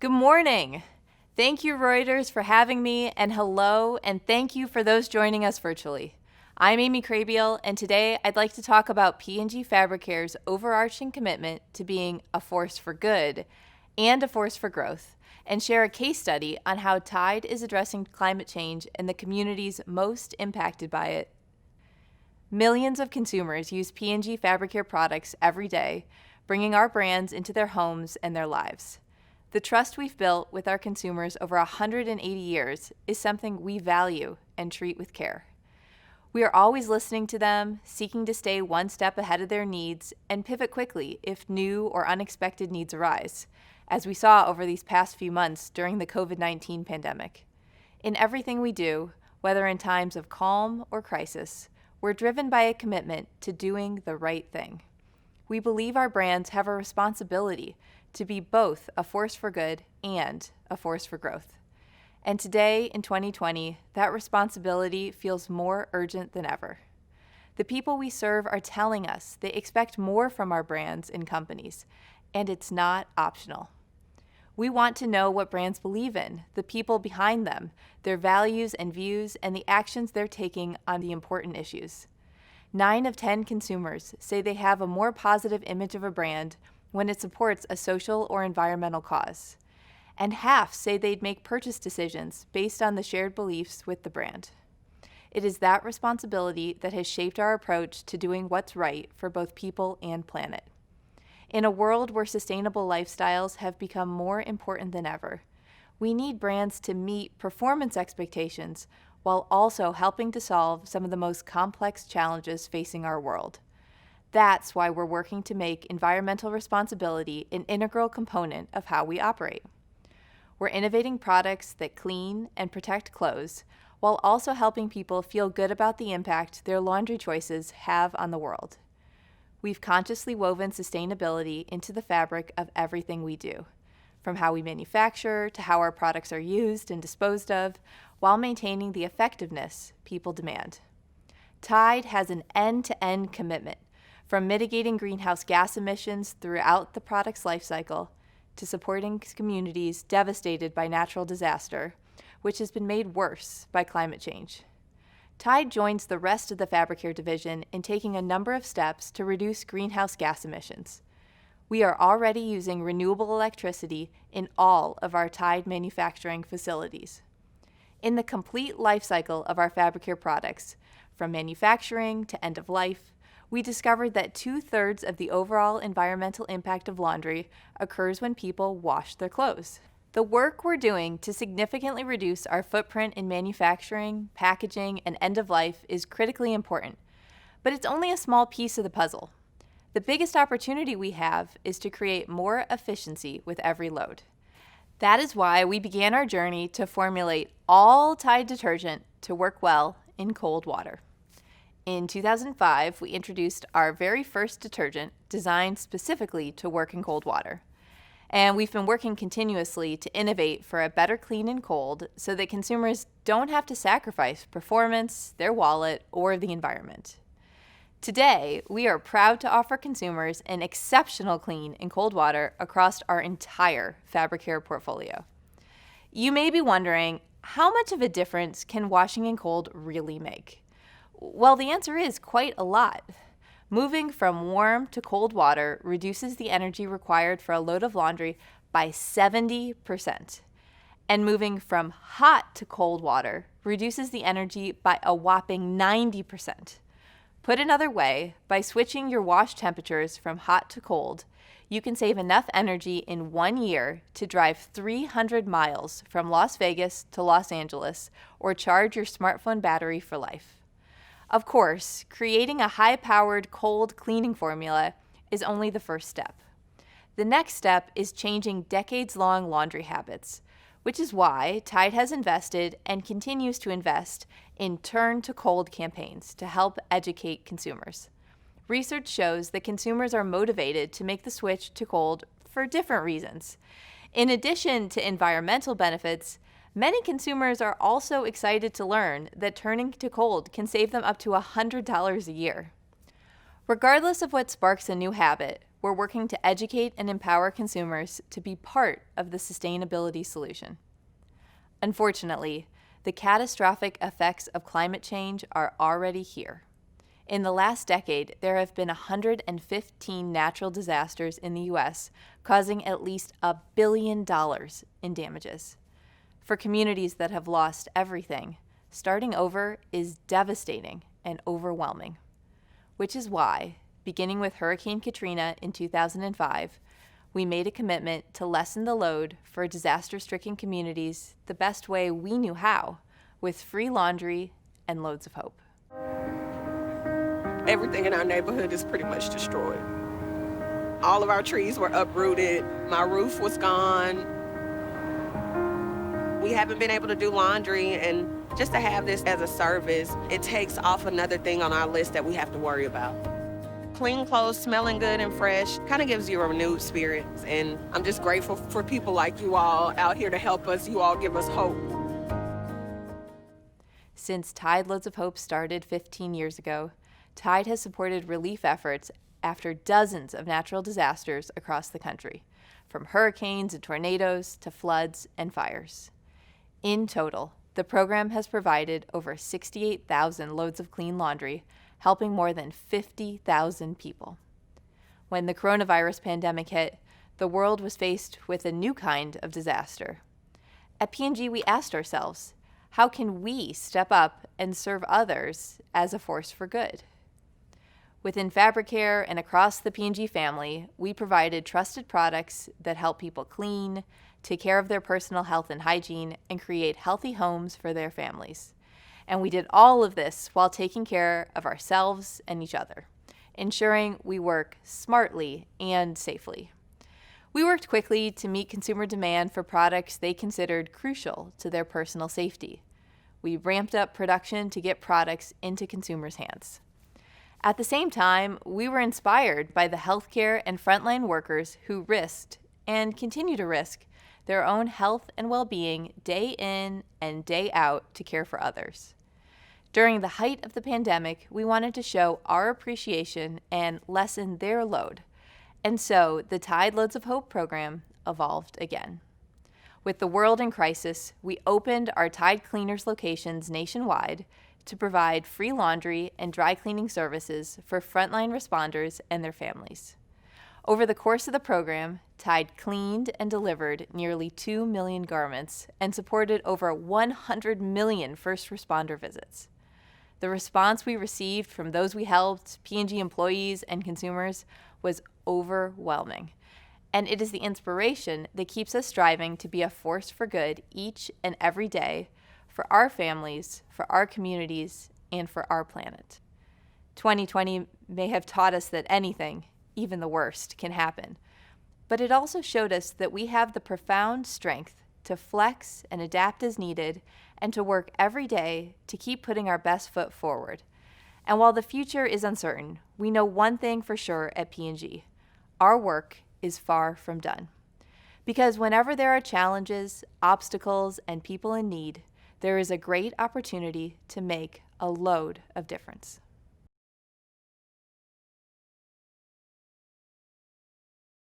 Good morning. Thank you, Reuters, for having me, and hello, and thank you for those joining us virtually. I'm Amy Krehbiel, and today I'd like to talk about P&G Fabricare's overarching commitment to being a force for good and a force for growth, and share a case study on how Tide is addressing climate change in the communities most impacted by it. Millions of consumers use P&G Fabricare products every day, bringing our brands into their homes and their lives. The trust we've built with our consumers over 180 years is something we value and treat with care. We are always listening to them, seeking to stay one step ahead of their needs and pivot quickly if new or unexpected needs arise, as we saw over these past few months during the COVID-19 pandemic. In everything we do, whether in times of calm or crisis, we're driven by a commitment to doing the right thing. We believe our brands have a responsibility to be both a force for good and a force for growth. And today, in 2020, that responsibility feels more urgent than ever. The people we serve are telling us they expect more from our brands and companies, and it's not optional. We want to know what brands believe in, the people behind them, their values and views, and the actions they're taking on the important issues. 9 of 10 consumers say they have a more positive image of a brand when it supports a social or environmental cause. And half say they'd make purchase decisions based on the shared beliefs with the brand. It is that responsibility that has shaped our approach to doing what's right for both people and planet. In a world where sustainable lifestyles have become more important than ever, we need brands to meet performance expectations while also helping to solve some of the most complex challenges facing our world. That's why we're working to make environmental responsibility an integral component of how we operate. We're innovating products that clean and protect clothes while also helping people feel good about the impact their laundry choices have on the world. We've consciously woven sustainability into the fabric of everything we do, from how we manufacture to how our products are used and disposed of, while maintaining the effectiveness people demand. Tide has an end-to-end commitment, from mitigating greenhouse gas emissions throughout the product's life cycle to supporting communities devastated by natural disaster, which has been made worse by climate change. Tide joins the rest of the Fabricare division in taking a number of steps to reduce greenhouse gas emissions. We are already using renewable electricity in all of our Tide manufacturing facilities. In the complete life cycle of our Fabricare products, from manufacturing to end of life, we discovered that 2/3 of the overall environmental impact of laundry occurs when people wash their clothes. The work we're doing to significantly reduce our footprint in manufacturing, packaging, and end of life is critically important, but it's only a small piece of the puzzle. The biggest opportunity we have is to create more efficiency with every load. That is why we began our journey to formulate all Tide detergent to work well in cold water. In 2005, we introduced our very first detergent designed specifically to work in cold water. And we've been working continuously to innovate for a better clean in cold so that consumers don't have to sacrifice performance, their wallet, or the environment. Today, we are proud to offer consumers an exceptional clean in cold water across our entire Fabricare portfolio. You may be wondering, how much of a difference can washing in cold really make? Well, the answer is quite a lot. Moving from warm to cold water reduces the energy required for a load of laundry by 70%. And moving from hot to cold water reduces the energy by a whopping 90%. Put another way, by switching your wash temperatures from hot to cold, you can save enough energy in 1 year to drive 300 miles from Las Vegas to Los Angeles or charge your smartphone battery for life. Of course, creating a high-powered cold cleaning formula is only the first step. The next step is changing decades-long laundry habits, which is why Tide has invested and continues to invest in Turn to Cold campaigns to help educate consumers. Research shows that consumers are motivated to make the switch to cold for different reasons. In addition to environmental benefits, many consumers are also excited to learn that turning to cold can save them up to $100 a year. Regardless of what sparks a new habit, we're working to educate and empower consumers to be part of the sustainability solution. Unfortunately, the catastrophic effects of climate change are already here. In the last decade, there have been 115 natural disasters in the U.S., causing at least $1 billion in damages. For communities that have lost everything, starting over is devastating and overwhelming. Which is why, beginning with Hurricane Katrina in 2005, we made a commitment to lessen the load for disaster-stricken communities the best way we knew how, with free laundry and loads of hope. Everything in our neighborhood is pretty much destroyed. All of our trees were uprooted. My roof was gone. We haven't been able to do laundry, and just to have this as a service, it takes off another thing on our list that we have to worry about. Clean clothes, smelling good and fresh, kind of gives you a renewed spirit, and I'm just grateful for people like you all out here to help us. You all give us hope. Since Tide Loads of Hope started 15 years ago, Tide has supported relief efforts after dozens of natural disasters across the country, from hurricanes and tornadoes to floods and fires. In total, the program has provided over 68,000 loads of clean laundry, helping more than 50,000 people. When the coronavirus pandemic hit, the world was faced with a new kind of disaster. At P&G, we asked ourselves, how can we step up and serve others as a force for good? Within Fabric Care and across the P&G family, we provided trusted products that help people clean, take care of their personal health and hygiene, and create healthy homes for their families. And we did all of this while taking care of ourselves and each other, ensuring we work smartly and safely. We worked quickly to meet consumer demand for products they considered crucial to their personal safety. We ramped up production to get products into consumers' hands. At the same time, we were inspired by the healthcare and frontline workers who risked and continue to risk their own health and well-being day in and day out to care for others. During the height of the pandemic, we wanted to show our appreciation and lessen their load. And so the Tide Loads of Hope program evolved again. With the world in crisis, we opened our Tide Cleaners locations nationwide to provide free laundry and dry cleaning services for frontline responders and their families. Over the course of the program, Tide cleaned and delivered nearly 2 million garments and supported over 100 million first responder visits. The response we received from those we helped, P&G employees and consumers, was overwhelming. And it is the inspiration that keeps us striving to be a force for good each and every day for our families, for our communities, and for our planet. 2020 may have taught us that anything, even the worst, can happen. But it also showed us that we have the profound strength to flex and adapt as needed and to work every day to keep putting our best foot forward. And while the future is uncertain, we know one thing for sure at P&G. Our work is far from done. Because whenever there are challenges, obstacles, and people in need, there is a great opportunity to make a load of difference.